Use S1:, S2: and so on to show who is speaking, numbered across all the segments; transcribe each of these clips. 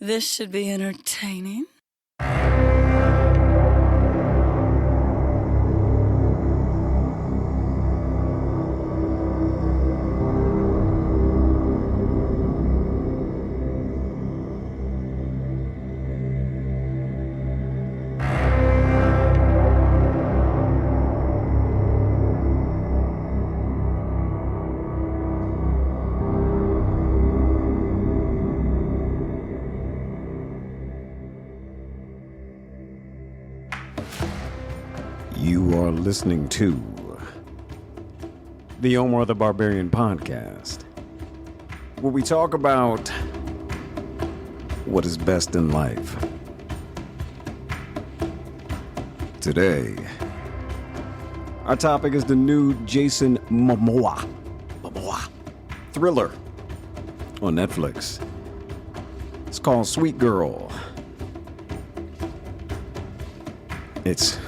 S1: This should be entertaining.
S2: You are listening to the Omar the Barbarian podcast, where we talk about what is best in life. Today, our topic is the new Jason Momoa thriller on Netflix. It's called Sweet Girl. It's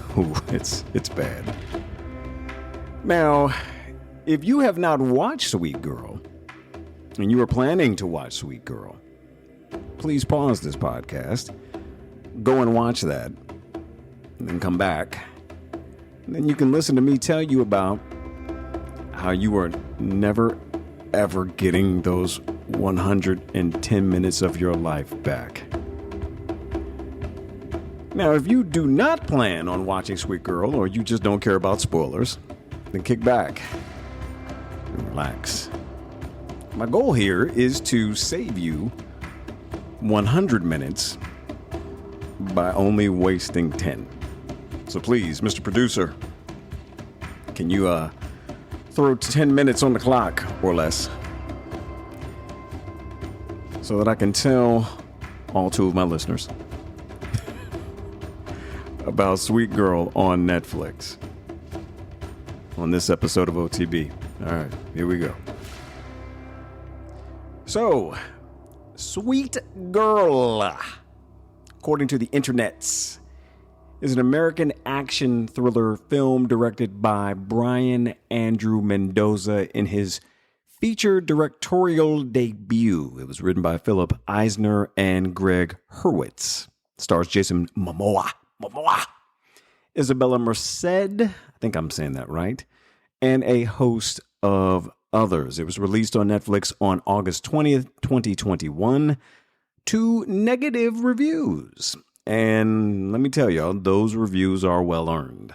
S2: bad. Now, if you have not watched Sweet Girl, and you are planning to watch Sweet Girl, please pause this podcast, go and watch that, and then come back. And then you can listen to me tell you about how you are never, ever getting those 110 minutes of your life back. Now, if you do not plan on watching Sweet Girl, or you just don't care about spoilers, then kick back and relax. My goal here is to save you 100 minutes by only wasting 10. So please, Mr. Producer, can you throw 10 minutes on the clock or less so that I can tell all two of my listeners about Sweet Girl on Netflix on this episode of OTB. All right, here we go. So, Sweet Girl, according to the internets, is an American action thriller film directed by Brian Andrew Mendoza in his feature directorial debut. It was written by Philip Eisner and Greg Hurwitz. Stars Jason Momoa, Isabela Merced, I think I'm saying that right, and a host of others. It was released on Netflix on August 20th, 2021, to negative reviews. And let me tell y'all, those reviews are well earned.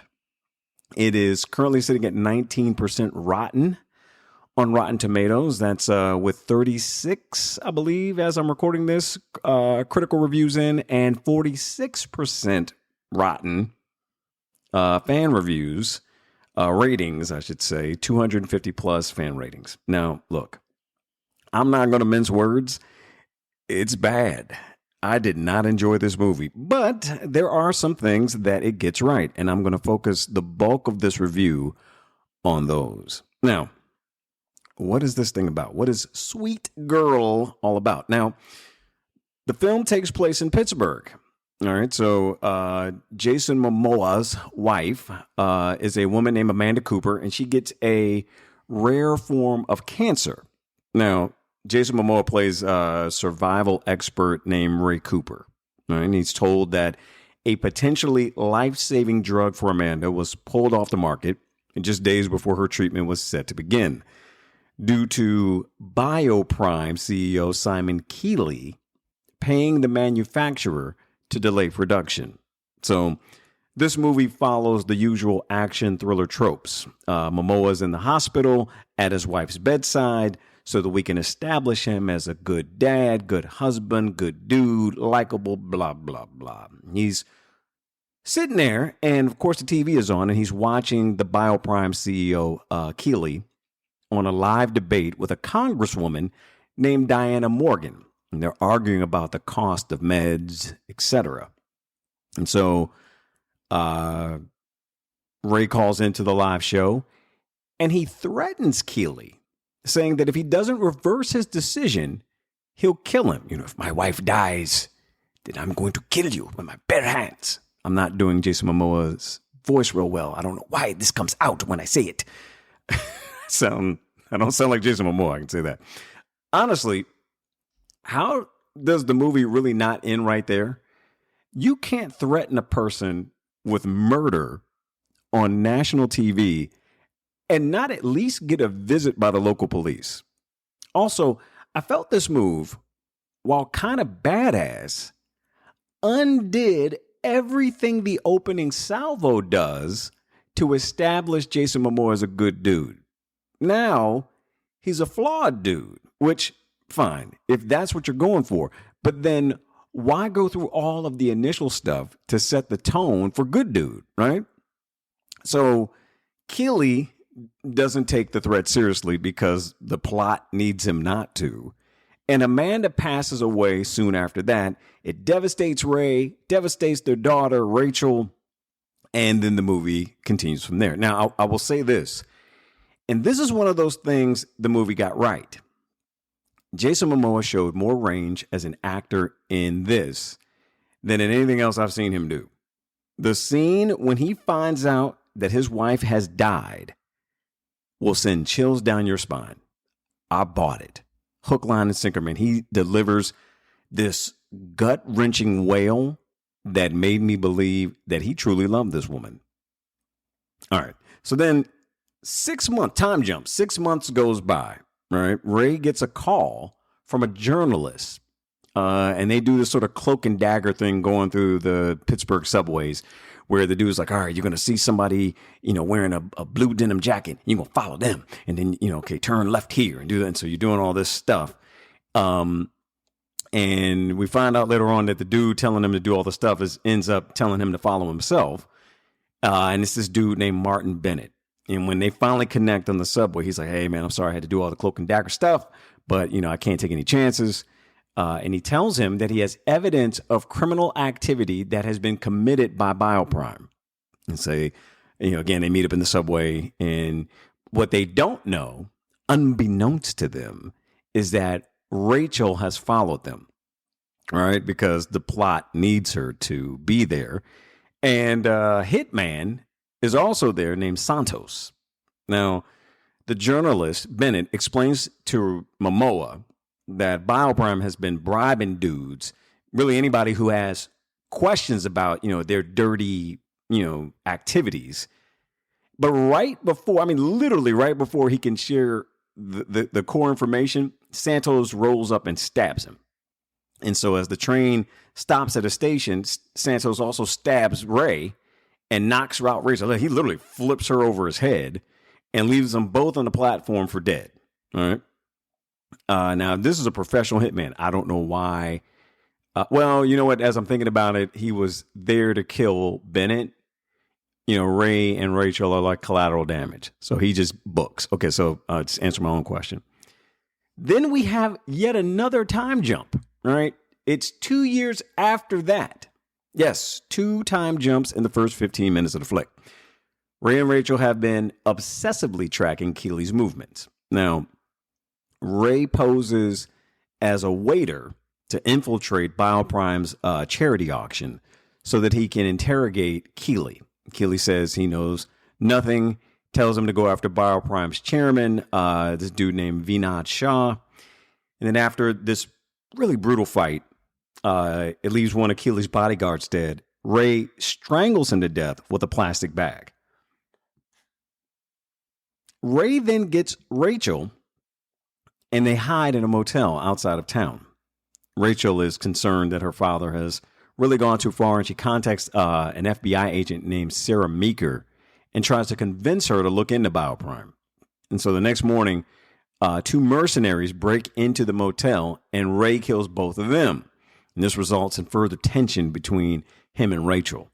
S2: It is currently sitting at 19% rotten on Rotten Tomatoes. That's with 36, I believe, as I'm recording this, critical reviews in, and 46% rotten fan reviews, ratings, I should say, 250 plus fan ratings. Now, look, I'm not going to mince words. It's bad. I did not enjoy this movie, but there are some things that it gets right, and I'm going to focus the bulk of this review on those. Now, what is this thing about? What is Sweet Girl all about? Now, the film takes place in Pittsburgh. All right, so Jason Momoa's wife is a woman named Amanda Cooper, and she gets a rare form of cancer. Now, Jason Momoa plays a survival expert named Ray Cooper. All right, and he's told that a potentially life-saving drug for Amanda was pulled off the market just days before her treatment was set to begin, due to Bioprime CEO Simon Keeley paying the manufacturer to delay production. So this movie follows the usual action thriller tropes. Momoa's in the hospital at his wife's bedside so that we can establish him as a good dad, good husband, good dude, likable, blah, blah, blah. He's sitting there, and of course the TV is on, and he's watching the Bioprime CEO, Keeley, on a live debate with a congresswoman named Diana Morgan. And they're arguing about the cost of meds, etc. And so Ray calls into the live show, and he threatens Keeley, saying that if he doesn't reverse his decision, he'll kill him. If my wife dies, then I'm going to kill you with my bare hands. I'm not doing Jason Momoa's voice real well. I don't know why this comes out when I say it. I don't sound like Jason Momoa, I can say that. Honestly, how does the movie really not end right there? You can't threaten a person with murder on national TV and not at least get a visit by the local police. Also, I felt this move, while kind of badass, undid everything the opening salvo does to establish Jason Momoa as a good dude. Now, he's a flawed dude, which, fine, if that's what you're going for. But then why go through all of the initial stuff to set the tone for good dude, right? So Keeley doesn't take the threat seriously because the plot needs him not to. And Amanda passes away soon after that. It devastates Ray, devastates their daughter, Rachel, and then the movie continues from there. Now, I will say this, and this is one of those things the movie got right. Jason Momoa showed more range as an actor in this than in anything else I've seen him do. The scene when he finds out that his wife has died will send chills down your spine. I bought it. Hook, line, and sinker, man. He delivers this gut-wrenching wail that made me believe that he truly loved this woman. All right. So then 6 months, time jump, 6 months goes by, right? Ray gets a call from a journalist, and they do this sort of cloak and dagger thing going through the Pittsburgh subways where the dude's like, all right, you're going to see somebody, wearing a blue denim jacket. You're going to follow them. And then, okay, turn left here and do that. And so you're doing all this stuff. And we find out later on that the dude telling him to do all the stuff ends up telling him to follow himself. And it's this dude named Martin Bennett. And when they finally connect on the subway, he's like, hey, man, I'm sorry I had to do all the cloak and dagger stuff, but, I can't take any chances. And he tells him that he has evidence of criminal activity that has been committed by Bioprime. And say, again, they meet up in the subway. And what they don't know, unbeknownst to them, is that Rachel has followed them. All right, because the plot needs her to be there. And Hitman is also there named Santos. Now, the journalist, Bennett, explains to Momoa that Bioprime has been bribing dudes, really anybody who has questions about, their dirty, activities. But literally right before he can share the core information, Santos rolls up and stabs him. And so as the train stops at a station, Santos also stabs Ray and knocks her out. Rachel, he literally flips her over his head and leaves them both on the platform for dead. All right. Now, this is a professional hitman. I don't know why. Well, you know what? As I'm thinking about it, he was there to kill Bennett. Ray and Rachel are like collateral damage. So he just books. Okay, so just answer my own question. Then we have yet another time jump, right? It's 2 years after that. Yes, 2 time jumps in the first 15 minutes of the flick. Ray and Rachel have been obsessively tracking Keeley's movements. Now, Ray poses as a waiter to infiltrate Bioprime's charity auction so that he can interrogate Keeley. Keeley says he knows nothing, tells him to go after Bioprime's chairman, this dude named Vinod Shah. And then after this really brutal fight, it leaves one of Keeley's bodyguards dead. Ray strangles him to death with a plastic bag. Ray then gets Rachel, and they hide in a motel outside of town. Rachel is concerned that her father has really gone too far, and she contacts an FBI agent named Sarah Meeker and tries to convince her to look into Bioprime. And so the next morning, 2 mercenaries break into the motel, and Ray kills both of them. And this results in further tension between him and Rachel.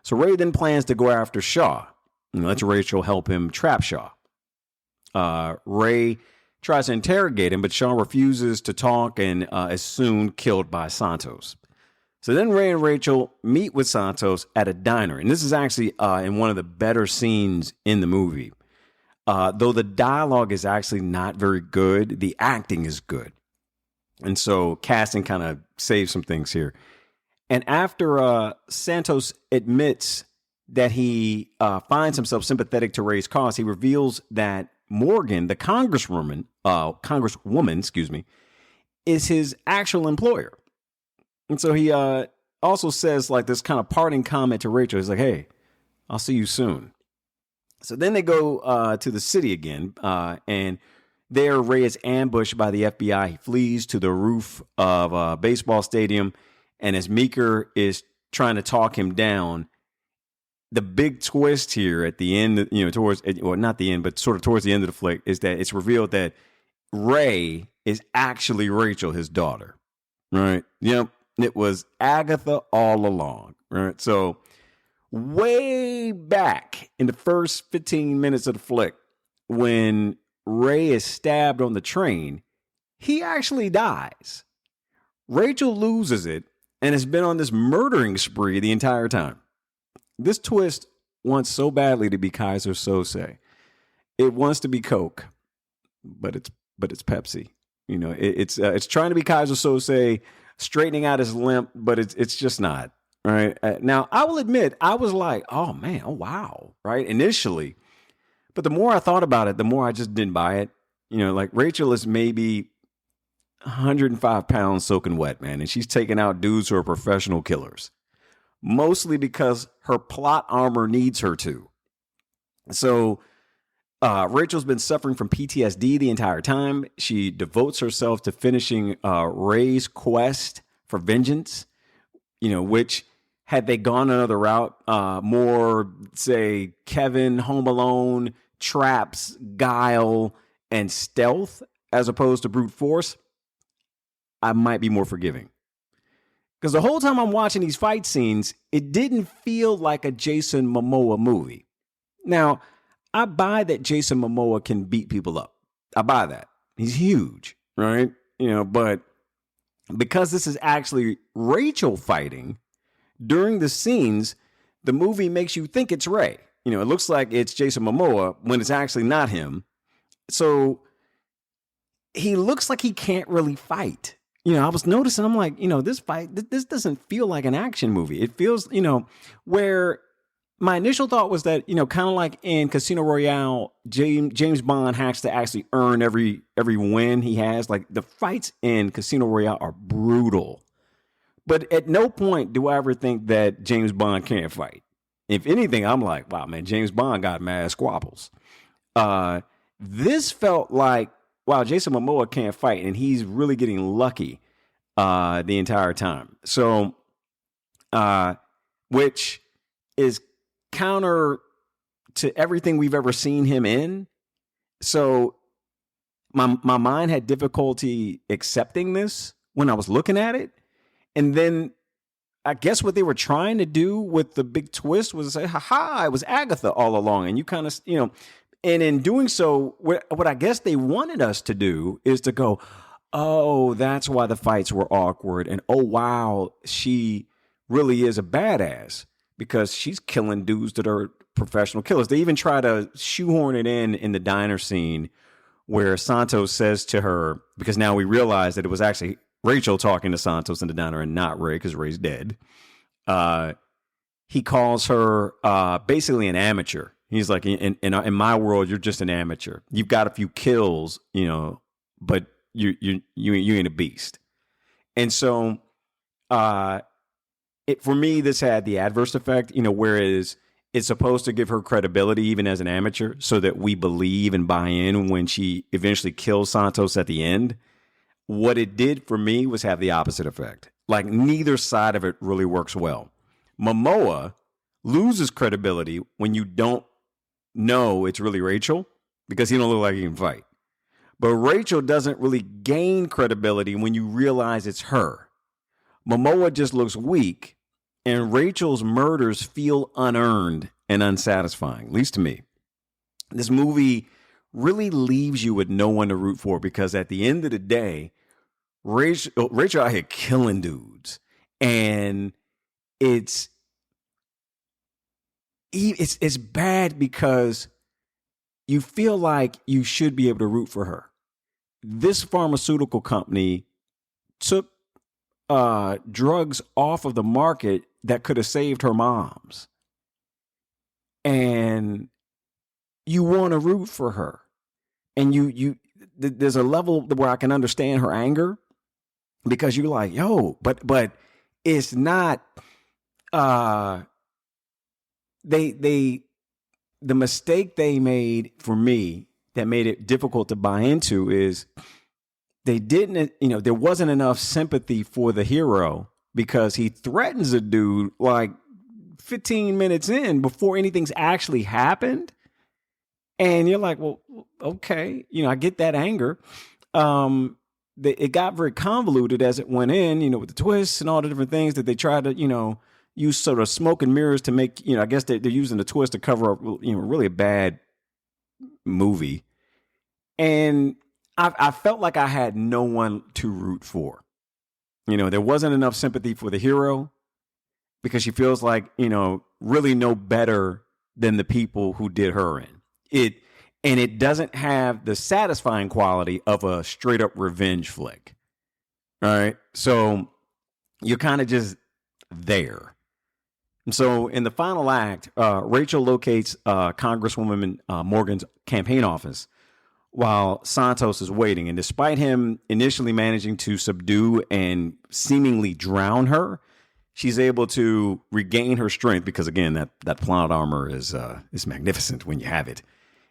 S2: So Ray then plans to go after Shaw and lets Rachel help him trap Shaw. Ray tries to interrogate him, but Shaw refuses to talk and is soon killed by Santos. So then Ray and Rachel meet with Santos at a diner. And this is actually in one of the better scenes in the movie. Though the dialogue is actually not very good, the acting is good. And so casting kind of saves some things here. And after Santos admits that he finds himself sympathetic to Ray's cause, he reveals that Morgan, the congresswoman, is his actual employer. And so he also says like this kind of parting comment to Rachel. He's like, hey, I'll see you soon. So then they go to the city again, and there Ray is ambushed by the FBI. He flees to the roof of a baseball stadium, and as Meeker is trying to talk him down, the big twist here at the end, not the end, but sort of towards the end of the flick, is that it's revealed that Ray is actually Rachel, his daughter. Right? Yep. It was Agatha all along. Right? So way back in the first 15 minutes of the flick, when Ray is stabbed on the train, he actually dies. Rachel loses it and has been on this murdering spree the entire time. This twist wants so badly to be Kaiser Sose. It wants to be Coke, but it's Pepsi. It's trying to be Kaiser Sose, straightening out his limp, but it's just not. Right now, I will admit I was like, oh man, oh wow, right initially, but the more I thought about it, the more I just didn't buy it. Like Rachel is maybe 105 pounds soaking wet, man, and she's taking out dudes who are professional killers. Mostly because her plot armor needs her to. So Rachel's been suffering from PTSD the entire time. She devotes herself to finishing Ray's quest for vengeance, which had they gone another route, more, say, Kevin, Home Alone, traps, guile, and stealth, as opposed to brute force, I might be more forgiving. Because the whole time I'm watching these fight scenes, it didn't feel like a Jason Momoa movie. Now, I buy that Jason Momoa can beat people up. I buy that. He's huge, right? But because this is actually Rachel fighting, during the scenes, the movie makes you think it's Ray. It looks like it's Jason Momoa when it's actually not him. So he looks like he can't really fight. I was noticing, I'm like, this fight, this doesn't feel like an action movie. It feels, where my initial thought was that, kind of like in Casino Royale, James Bond has to actually earn every win he has. Like the fights in Casino Royale are brutal. But at no point do I ever think that James Bond can't fight. If anything, I'm like, wow, man, James Bond got mad squabbles. This felt like, wow, Jason Momoa can't fight, and he's really getting lucky the entire time. So, which is counter to everything we've ever seen him in. So, my mind had difficulty accepting this when I was looking at it. And then I guess what they were trying to do with the big twist was say, ha, it was Agatha all along. And you kind of, and in doing so, what I guess they wanted us to do is to go, oh, that's why the fights were awkward. And oh, wow, she really is a badass because she's killing dudes that are professional killers. They even try to shoehorn it in the diner scene where Santos says to her, because now we realize that it was actually Rachel talking to Santos in the diner and not Ray because Ray's dead. He calls her basically an amateur. He's like, in my world, you're just an amateur. You've got a few kills, but you ain't a beast. And so, for me, this had the adverse effect, whereas it's supposed to give her credibility even as an amateur so that we believe and buy in when she eventually kills Santos at the end. What it did for me was have the opposite effect. Like neither side of it really works well. Momoa loses credibility when you don't know it's really Rachel because he don't look like he can fight. But Rachel doesn't really gain credibility when you realize it's her. Momoa just looks weak, and Rachel's murders feel unearned and unsatisfying, at least to me. This movie really leaves you with no one to root for because at the end of the day, Rachel out here killing dudes, and it's bad because you feel like you should be able to root for her. This pharmaceutical company took drugs off of the market that could have saved her moms, and you want to root for her, and there's a level where I can understand her anger because you're like, yo, but it's not. The mistake they made for me that made it difficult to buy into is they didn't. There wasn't enough sympathy for the hero because he threatens a dude like 15 minutes in before anything's actually happened. And you're like, well, okay, I get that anger. It got very convoluted as it went in, with the twists and all the different things that they tried to, use sort of smoke and mirrors to make, I guess they're using the twist to cover up, really a bad movie. And I felt like I had no one to root for. There wasn't enough sympathy for the hero because she feels like, really no better than the people who did her in. It doesn't have the satisfying quality of a straight up revenge flick. All right. So you're kind of just there. And so in the final act, Rachel locates Congresswoman Morgan's campaign office while Santos is waiting. And despite him initially managing to subdue and seemingly drown her, she's able to regain her strength because, again, that plot armor is magnificent when you have it.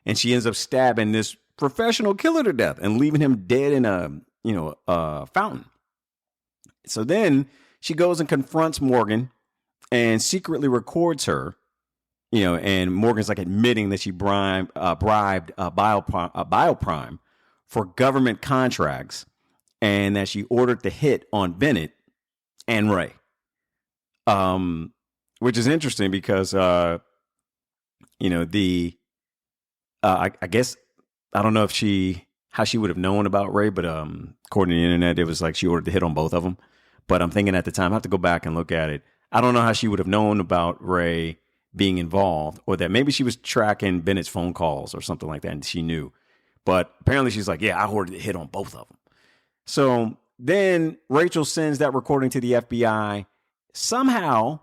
S2: And she ends up stabbing this professional killer to death and leaving him dead in a fountain. So then she goes and confronts Morgan and secretly records her, and Morgan's like admitting that she bribed Bioprime for government contracts and that she ordered the hit on Bennett and Ray. Which is interesting because, I guess, I don't know how she would have known about Ray, but according to the internet, it was like she ordered the hit on both of them. But I'm thinking at the time, I have to go back and look at it. I don't know how she would have known about Ray being involved, or that maybe she was tracking Bennett's phone calls or something like that, and she knew. But apparently she's like, yeah, I ordered the hit on both of them. So then Rachel sends that recording to the FBI. Somehow,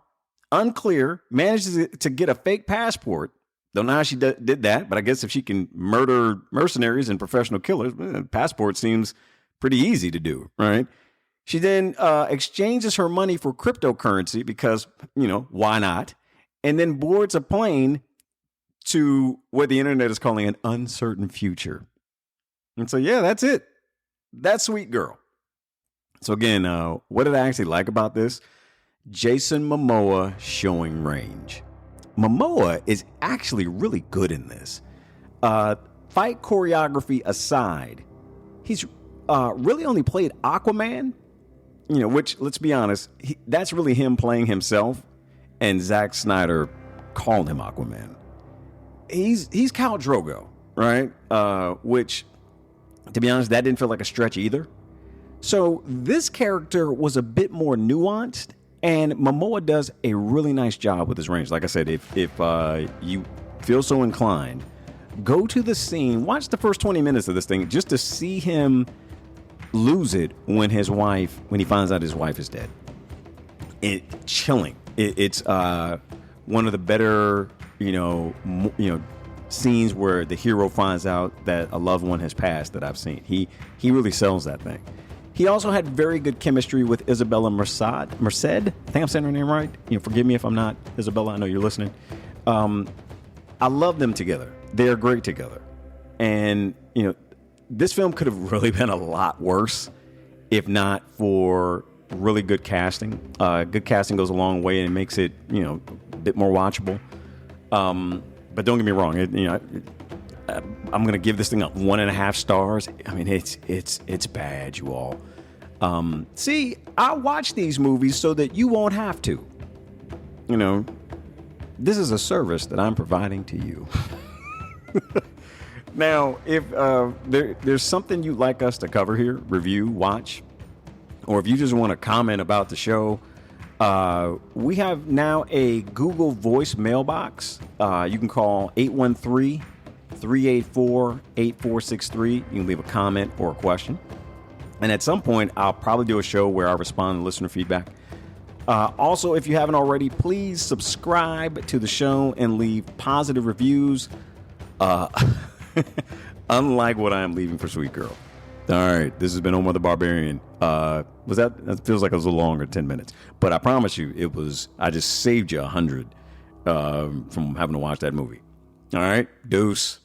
S2: unclear, manages to get a fake passport. Don't know how she did that, but I guess if she can murder mercenaries and professional killers, passport seems pretty easy to do, right? She then exchanges her money for cryptocurrency because, why not? And then boards a plane to what the internet is calling an uncertain future. And so, yeah, that's it. That's Sweet Girl. So again, what did I actually like about this? Jason Momoa showing range. Momoa is actually really good in this. Fight choreography aside, he's really only played Aquaman, which, let's be honest, that's really him playing himself, and Zack Snyder called him Aquaman. He's Khal Drogo, right? Which, to be honest, that didn't feel like a stretch either. So this character was a bit more nuanced, and Momoa does a really nice job with his range. Like I said, if you feel so inclined, go to the scene, watch the first 20 minutes of this thing just to see him lose it when he finds out his wife is dead. It's chilling. It's one of the better, scenes where the hero finds out that a loved one has passed that I've seen. He really sells that thing. He also had very good chemistry with Isabela Merced. I think I'm saying her name right. Forgive me if I'm not. Isabela, I know you're listening. I love them together. They're great together. And, this film could have really been a lot worse if not for really good casting. Good casting goes a long way and it makes it, a bit more watchable. But don't get me wrong. I'm going to give this thing up 1.5 stars. I mean, it's bad, you all. See, I watch these movies so that you won't have to. This is a service that I'm providing to you. Now, if there's something you'd like us to cover here, review, watch, or if you just want to comment about the show, we have now a Google Voice mailbox. You can call 813-384-8463. You can leave a comment or a question. And at some point, I'll probably do a show where I respond to listener feedback. Also, if you haven't already, please subscribe to the show and leave positive reviews. Unlike what I am leaving for Sweet Girl. All right, this has been Omar the Barbarian. That feels like it was a little longer, 10 minutes. But I promise you, I just saved you 100 from having to watch that movie. All right, deuce.